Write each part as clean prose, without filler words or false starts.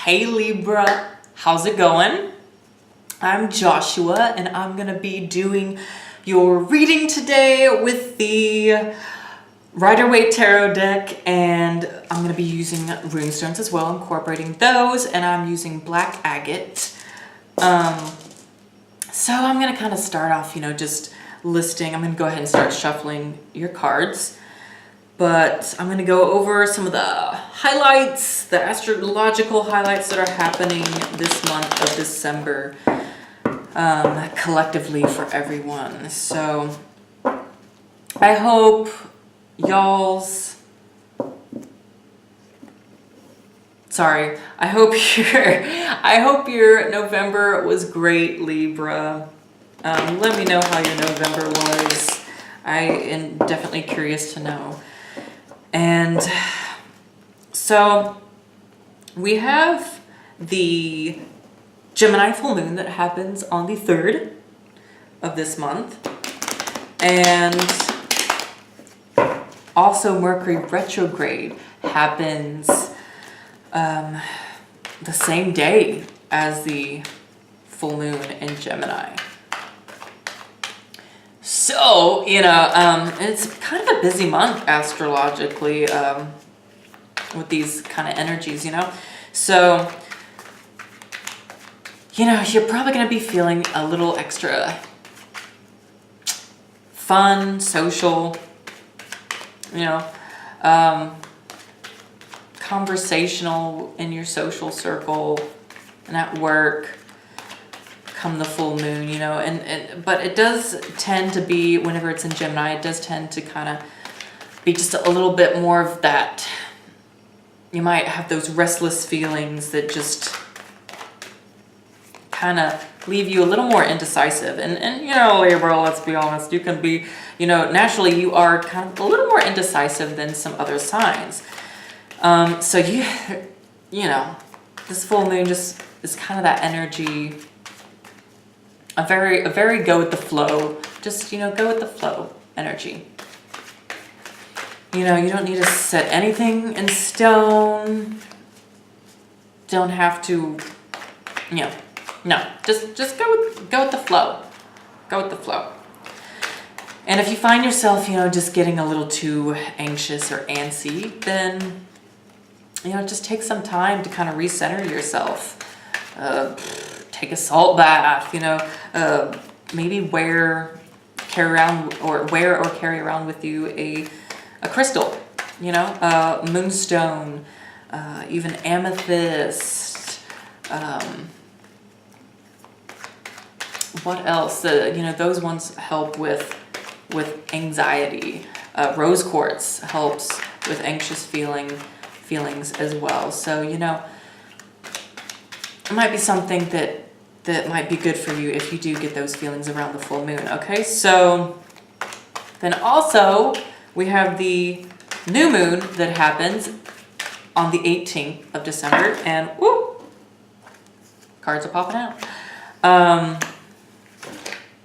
Hey Libra, how's it going? I'm Joshua and I'm gonna be doing your reading today with the Rider-Waite Tarot deck, and I'm gonna be using rune stones as well, incorporating those, and I'm using black agate. So I'm gonna kind of start off, just listing. I'm gonna go ahead and start shuffling your cards. But I'm going to go over some of the highlights, the astrological highlights that are happening this month of December, collectively for everyone. So I hope I hope your November was great, Libra. Let me know how your November was. I am definitely curious to know. And so we have the Gemini full moon that happens on the 3rd of this month. And also Mercury retrograde happens the same day as the full moon in Gemini. So, it's kind of a busy month astrologically with these kind of energies, So, you're probably going to be feeling a little extra fun, social, conversational in your social circle and at work. Come the full moon, but it does tend to be, whenever it's in Gemini, it does tend to kind of be just a little bit more of that. You might have those restless feelings that just kind of leave you a little more indecisive. And Libra, let's be honest, you can be, naturally you are kind of a little more indecisive than some other signs. So this full moon just is kind of that energy. A very go with the flow, just, go with the flow energy. You don't need to set anything in stone. Don't have to, no, just go with the flow. Go with the flow. And if you find yourself, just getting a little too anxious or antsy, then, just take some time to kind of recenter yourself. Take a salt bath, maybe wear or carry around with you a crystal, a moonstone, even amethyst. What else? Those ones help with anxiety. Rose quartz helps with anxious feelings as well. So, it might be something that might be good for you if you do get those feelings around the full moon. Okay, so then also we have the new moon that happens on the 18th of December, and whoop, cards are popping out.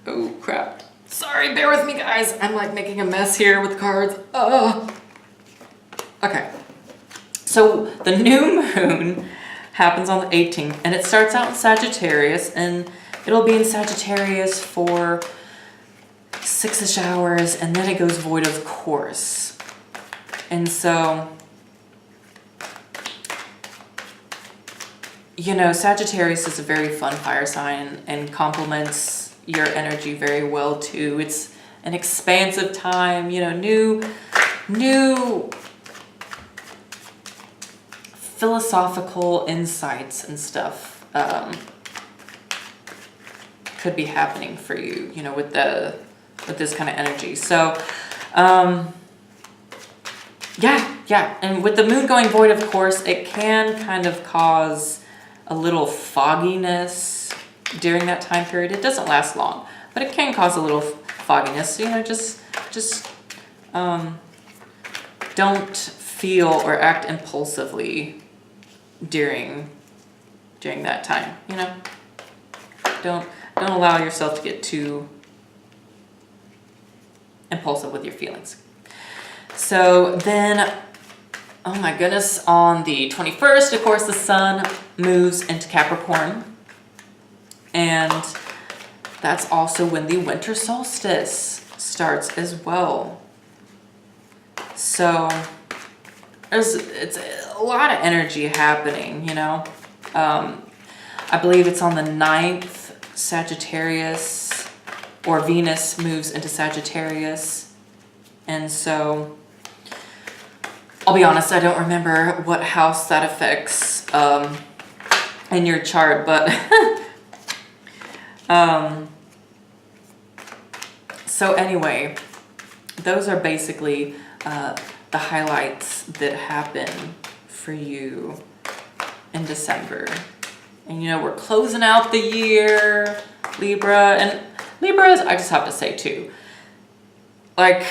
Oh crap, sorry, bear with me guys, I'm like making a mess here with cards. Okay, so the new moon happens on the 18th, and it starts out in Sagittarius, and it'll be in Sagittarius for 6-ish hours, and then it goes void of course. And so, Sagittarius is a very fun fire sign and complements your energy very well too. It's an expansive time, new philosophical insights and stuff could be happening for you, with this kind of energy. So, yeah. And with the moon going void, of course, it can kind of cause a little fogginess during that time period. It doesn't last long, but it can cause a little fogginess. So, just don't feel or act impulsively during that time, Don't allow yourself to get too impulsive with your feelings. So then oh my goodness, on the 21st, of course, the sun moves into Capricorn. And that's also when the winter solstice starts as well. So it's a lot of energy happening, you know. I believe it's on the 9th, Sagittarius, or Venus moves into Sagittarius. And so, I'll be honest, I don't remember what house that affects in your chart, but so anyway, those are basically the highlights that happen for you in December. And you know, we're closing out the year, Libra. And Libras, I just have to say too, like,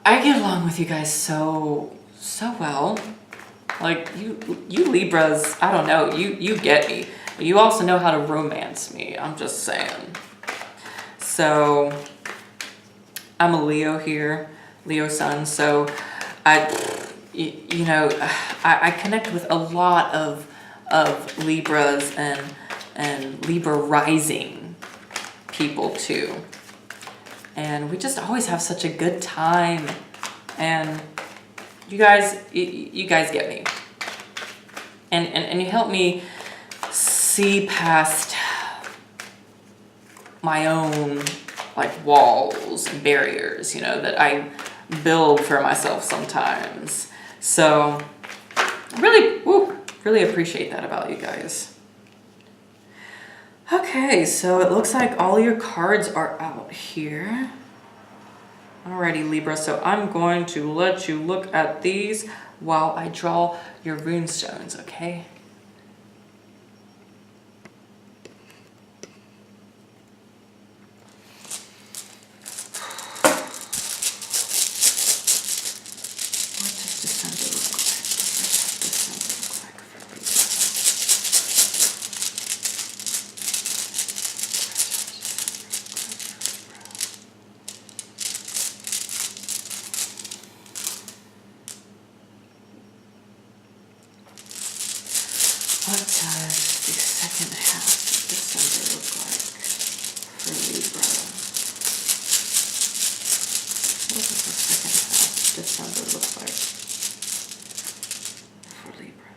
I get along with you guys so well. Like, you Libras, I don't know, you get me. But you also know how to romance me, I'm just saying. So, I'm a Leo here, Leo sun, so I connect with a lot of Libras and Libra rising people too. And we just always have such a good time. And you guys get me. And you help me see past my own like walls and barriers, you know, that I build for myself sometimes. So really appreciate that about you guys. Okay, so it looks like all your cards are out here. Alrighty, Libra, so I'm going to let you look at these while I draw your rune stones, okay? What does the second half of December look like for Libra? What does the second half of December look like for Libra?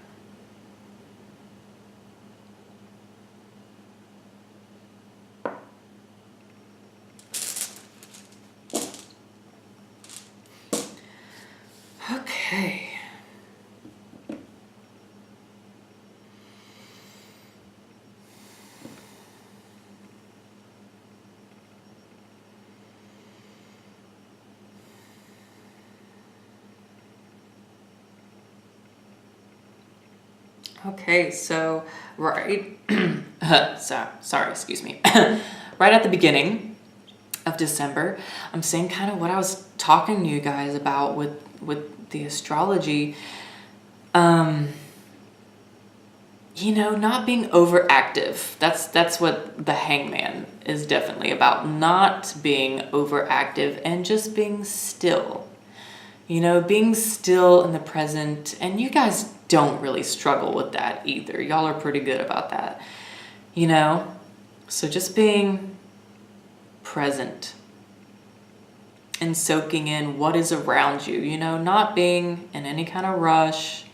Okay. Okay, so right, sorry, excuse me. Right at the beginning of December, I'm saying kind of what I was talking to you guys about with the astrology. You know, not being overactive. That's what the Hangman is definitely about. Not being overactive and just being still. You know, being still in the present. And you guys don't really struggle with that either. Y'all are pretty good about that. You know? So just being present and soaking in what is around you. You know, not being in any kind of rush.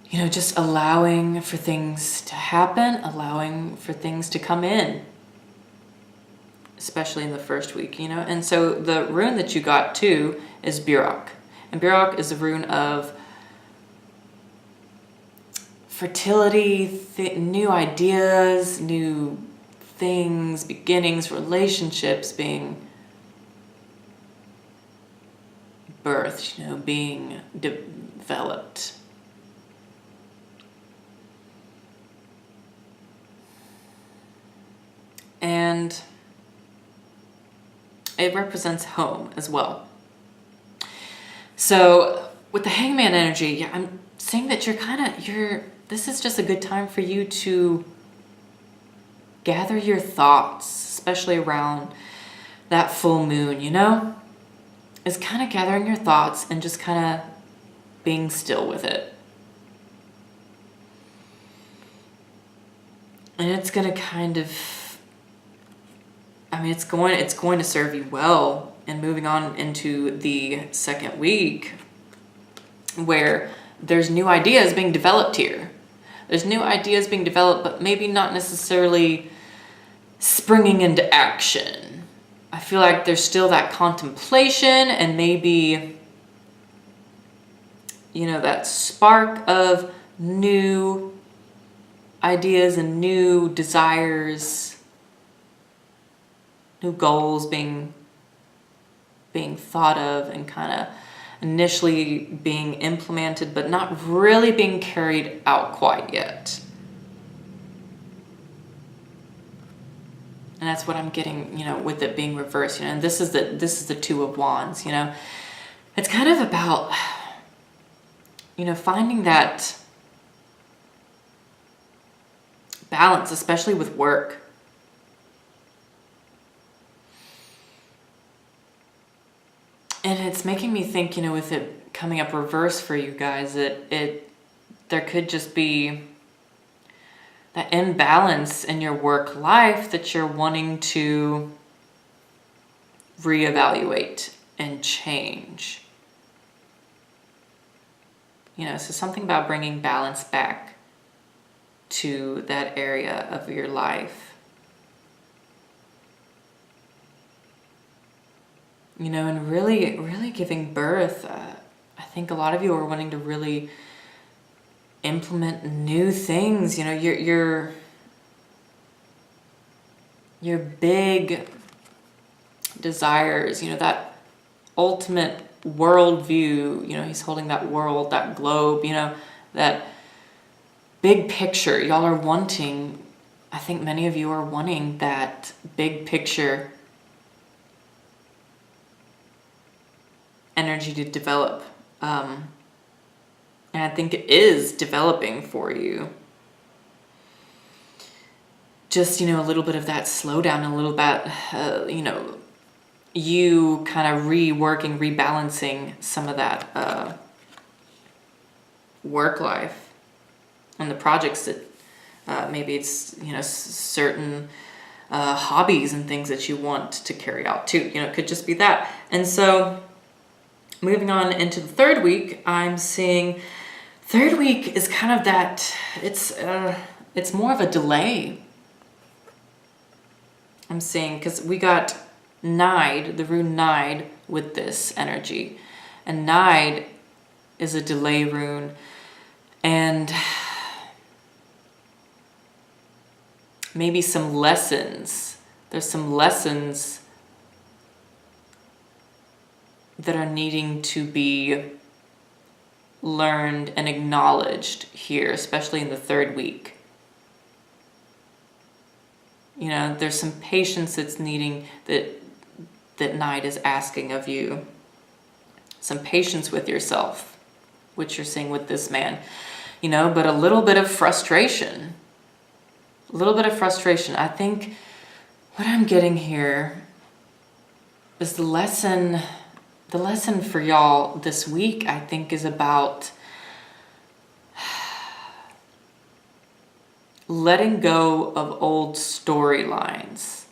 You know, just allowing for things to happen, allowing for things to come in. Especially in the first week, you know. And so the rune that you got too is Burok. And Burok is the rune of fertility, new ideas, new things, beginnings, relationships being birthed, you know, being developed. And it represents home as well. So with the Hangman energy, yeah, I'm saying that this is just a good time for you to gather your thoughts, especially around that full moon, you know? It's kind of gathering your thoughts and just kind of being still with it. And it's going to kind of, I mean, it's going to serve you well. And moving on into the second week, where there's new ideas being developed here. There's new ideas being developed, but maybe not necessarily springing into action. I feel like there's still that contemplation and maybe, you know, that spark of new ideas and new desires, new goals being thought of and kind of initially being implemented, but not really being carried out quite yet. And that's what I'm getting, you know, with it being reversed, you know, and this is the Two of Wands, you know. It's kind of about, you know, finding that balance, especially with work. And it's making me think, you know, with it coming up reverse for you guys, there could just be that imbalance in your work life that you're wanting to reevaluate and change. You know, so something about bringing balance back to that area of your life. You know, and really giving birth. I think a lot of you are wanting to really implement new things. You know, your big desires, you know, that ultimate worldview, you know, he's holding that world, that globe, you know, that big picture. Y'all are wanting, I think many of you are wanting that big picture energy to develop. And I think it is developing for you. Just, you know, a little bit of that slowdown, a little bit, you know, you kind of reworking, rebalancing some of that work life and the projects that maybe it's, you know, certain hobbies and things that you want to carry out too. You know, it could just be that. And so moving on into the third week, I'm seeing third week is kind of that, it's more of a delay. I'm seeing, because we got Nide, the rune Nide with this energy. And Nide is a delay rune. And maybe some lessons. There's some lessons that are needing to be learned and acknowledged here, especially in the third week. You know, there's some patience that's needing, that Night is asking of you. Some patience with yourself, which you're seeing with this man. You know, but a little bit of frustration. A little bit of frustration. I think what I'm getting here is the lesson for y'all this week, I think, is about letting go of old storylines.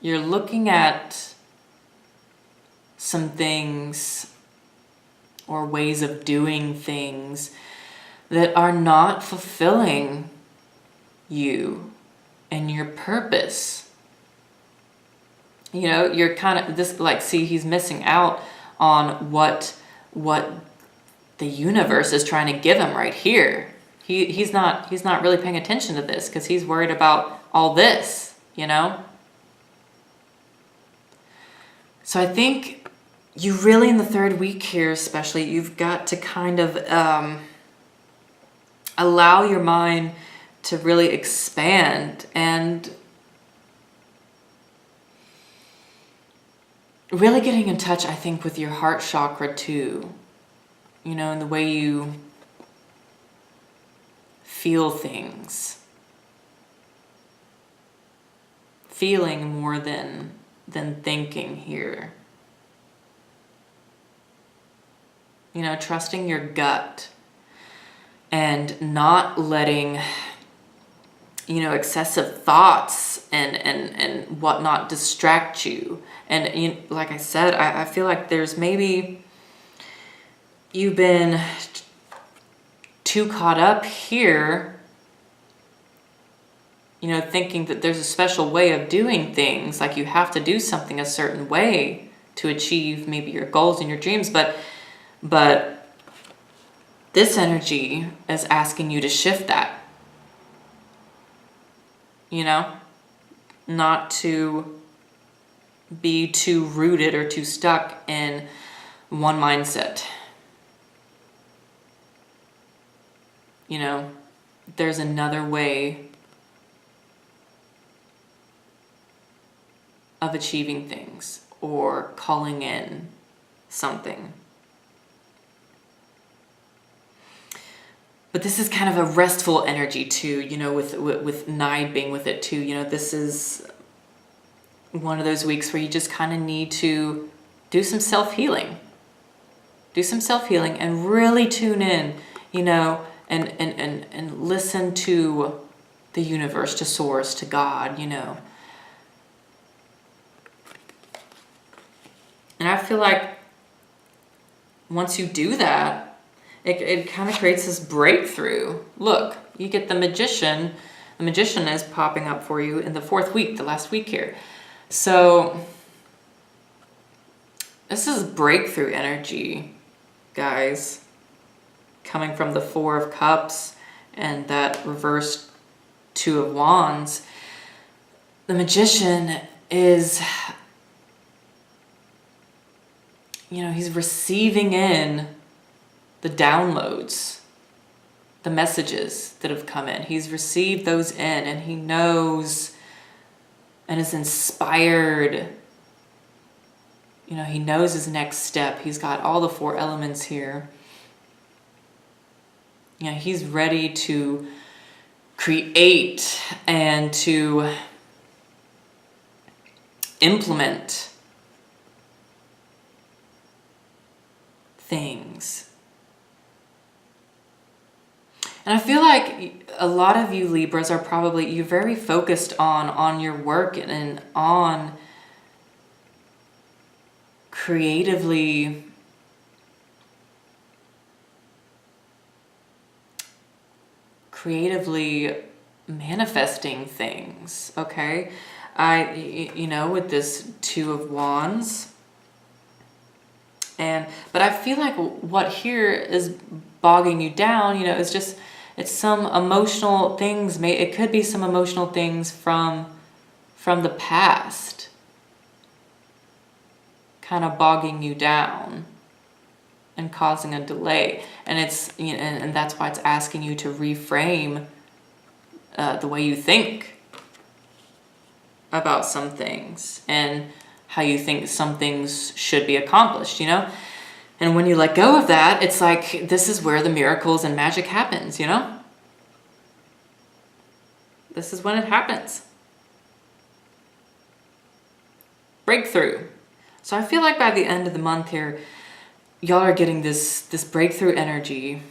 You're looking at some things or ways of doing things that are not fulfilling you and your purpose. You know, you're kind of this, like, see, he's missing out on what the universe is trying to give him right here. He's not really paying attention to this because he's worried about all this, you know? So I think you really, in the third week here especially, you've got to kind of allow your mind to really expand and really getting in touch, I think, with your heart chakra too. You know, and the way you feel things. Feeling more than thinking here. You know, trusting your gut and not letting, you know, excessive thoughts and whatnot distract you. And you, like I said, I feel like there's maybe you've been too caught up here, you know, thinking that there's a special way of doing things, like you have to do something a certain way to achieve maybe your goals and your dreams. But this energy is asking you to shift that, you know, not to be too rooted or too stuck in one mindset. You know, there's another way of achieving things or calling in something. But this is kind of a restful energy too, you know, with Nide being with it too. You know, this is one of those weeks where you just kind of need to do some self-healing. Do some self-healing and really tune in, you know, and listen to the universe, to source, to God, you know. And I feel like once you do that, it kind of creates this breakthrough. Look, you get the Magician. The Magician is popping up for you in the 4th week, the last week here. So this is breakthrough energy, guys, coming from the 4 of Cups and that reversed 2 of Wands. The Magician is, you know, he's receiving in the downloads, the messages that have come in. He's received those in and he knows and is inspired. You know, he knows his next step. He's got all the 4 elements here. You know, he's ready to create and to implement things. And I feel like a lot of you Libras are probably, you're very focused on your work and on creatively manifesting things, okay? You know, with this 2 of Wands. But I feel like what here is bogging you down, you know, is just, it's some emotional things. It could be some emotional things from the past, kind of bogging you down and causing a delay. And it's, you know, and that's why it's asking you to reframe the way you think about some things and how you think some things should be accomplished, you know? And when you let go of that, it's like, this is where the miracles and magic happens, you know? This is when it happens. Breakthrough. So I feel like by the end of the month here, y'all are getting this breakthrough energy,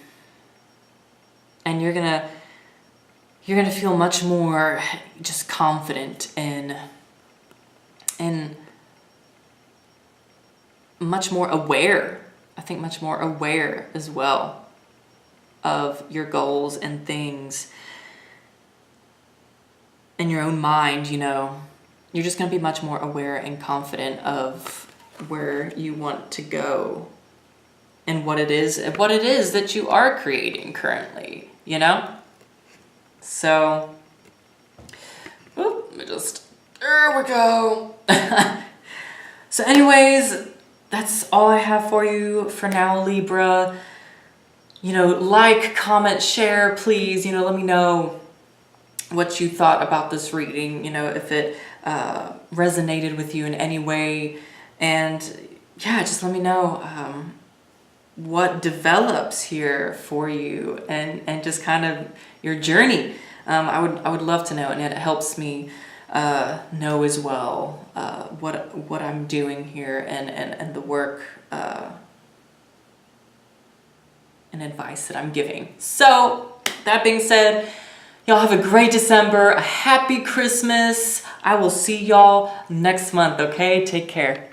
and you're gonna feel much more just confident and much more aware. I think much more aware as well of your goals and things in your own mind, you know. You're just going to be much more aware and confident of where you want to go and what it is that you are creating currently, you know? So, there we go. So anyways, that's all I have for you for now, Libra. You know, like, comment, share, please. You know, let me know what you thought about this reading, you know, if it resonated with you in any way. And yeah, just let me know what develops here for you and just kind of your journey. I would love to know, and it helps me know as well what I'm doing here and the work and advice that I'm giving. So that being said, y'all have a great December, a happy Christmas. I will see y'all next month, okay? Take care.